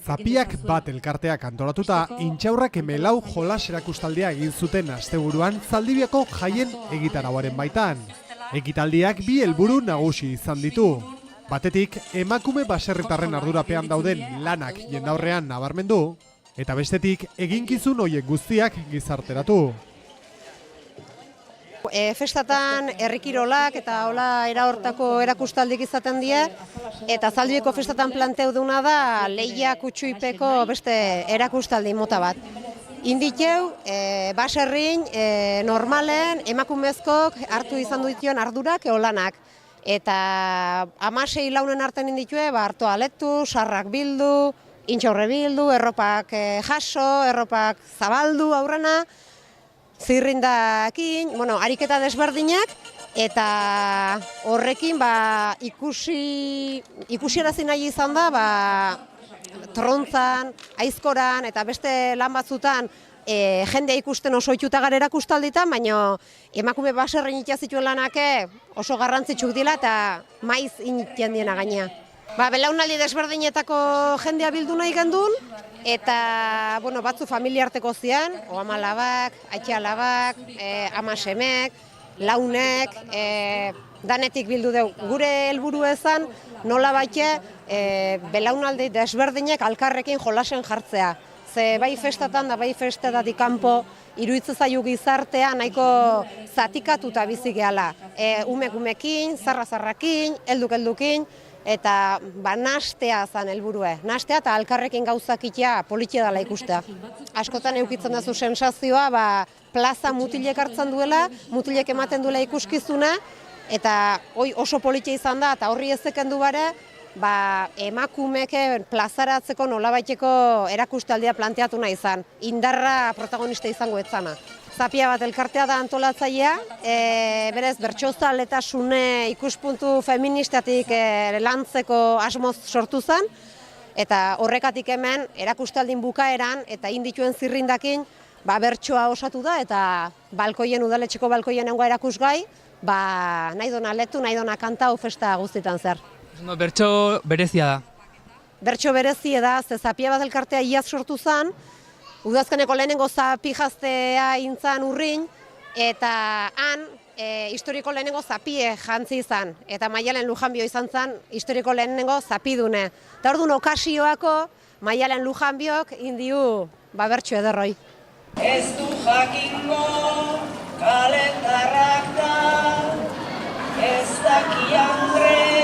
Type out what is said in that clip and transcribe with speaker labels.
Speaker 1: Zapiak bat elkarteak antolatuta Intxaurrak Emelau jolas erakustaldea egin zuten asteburuan Zaldibiako jaien egitarauaren baitan. Ekitaldiak bi helburu nagusi izan ditu. Batetik, emakume baserritarren ardurapean dauden lanak jendaurrean nabarmendu, eta bestetik, eginkizun horiek guztiak gizarteratu.
Speaker 2: Festatan herrikirolak eta hola hortako erakustaldik izaten die, eta Zaldibiako festatan planteu duna da lehia kutsuipeko beste erakustaldi mota bat. Indikeu, baserrin normalen emakumezkok hartu izan dituen ardurak eolanak. Eta 16 launen artean inditue, hartu aletu, sarrak bildu, intxaurre bildu, erropak jaso, erropak zabaldu aurrena, zirrindakin, ariketa desberdinak, eta horrekin ikusiarazi nahi izan da, trontzan, aizkoran eta beste lan batzutan jendea ikusten oso ohituta gara erakustalditan, baina emakume baserrin itia zituen lanak oso garrantzitsuk dira eta maiz initian diena gainea. Belaunaldi desberdinetako jendea bildu nahi gendun, eta batzu familiarteko zian, oamalabak, aitxalabak, amasemek, launek, danetik bildu dugu. Gure helburu ezan nola baite belaunaldi desberdinek alkarrekin jolasen jartzea. Ze bai festatan da bai festetatik kanpo iruditzen zaio gizartea nahiko zatikatuta bizi gehala. Umek-umekin, zarra-zarrakin, helduk-heldukin, eta nastea zan helburue. Nastea eta alkarrekin gauzakitea politia dela ikustea. Askotan eukitzen dazu sensazioa, plaza mutilek hartzen duela, mutilek ematen duela ikuskizuna, eta oso politia izan da, eta horri ezeken du bare, emakumeke plazaratzeko nolabaiteko erakustaldia planteatu nahi izan. Indarra protagonista izango etzana. Zapia bat elkartea da antolatzailea, berez bertsozaletasune ikuspuntu feministatik lantzeko asmoz sortu zen, eta horrekatik hemen erakustaldin bukaeran eta indituen zirrindakin bertsoa osatu da, eta udaletxeko balkoien nengo erakusgai, nahi dona letu, nahi dona kanta festa guztietan zer.
Speaker 3: Bertso berezia da.
Speaker 2: Bertso berezia da, ze Zapia bat elkartea iaz sortu zen, udazkeneko lehenengo zapi jaztea intzan urrin, eta han historiko lehenengo zapie jantzi izan, eta Maialen Lujanbio izan zen historiko lehenengo zapidune. Eta orduan okasioako Maialen Lujanbiok indiu bertso ederroi.
Speaker 4: Ez du jakingo kaletarrak da, ez daki Andre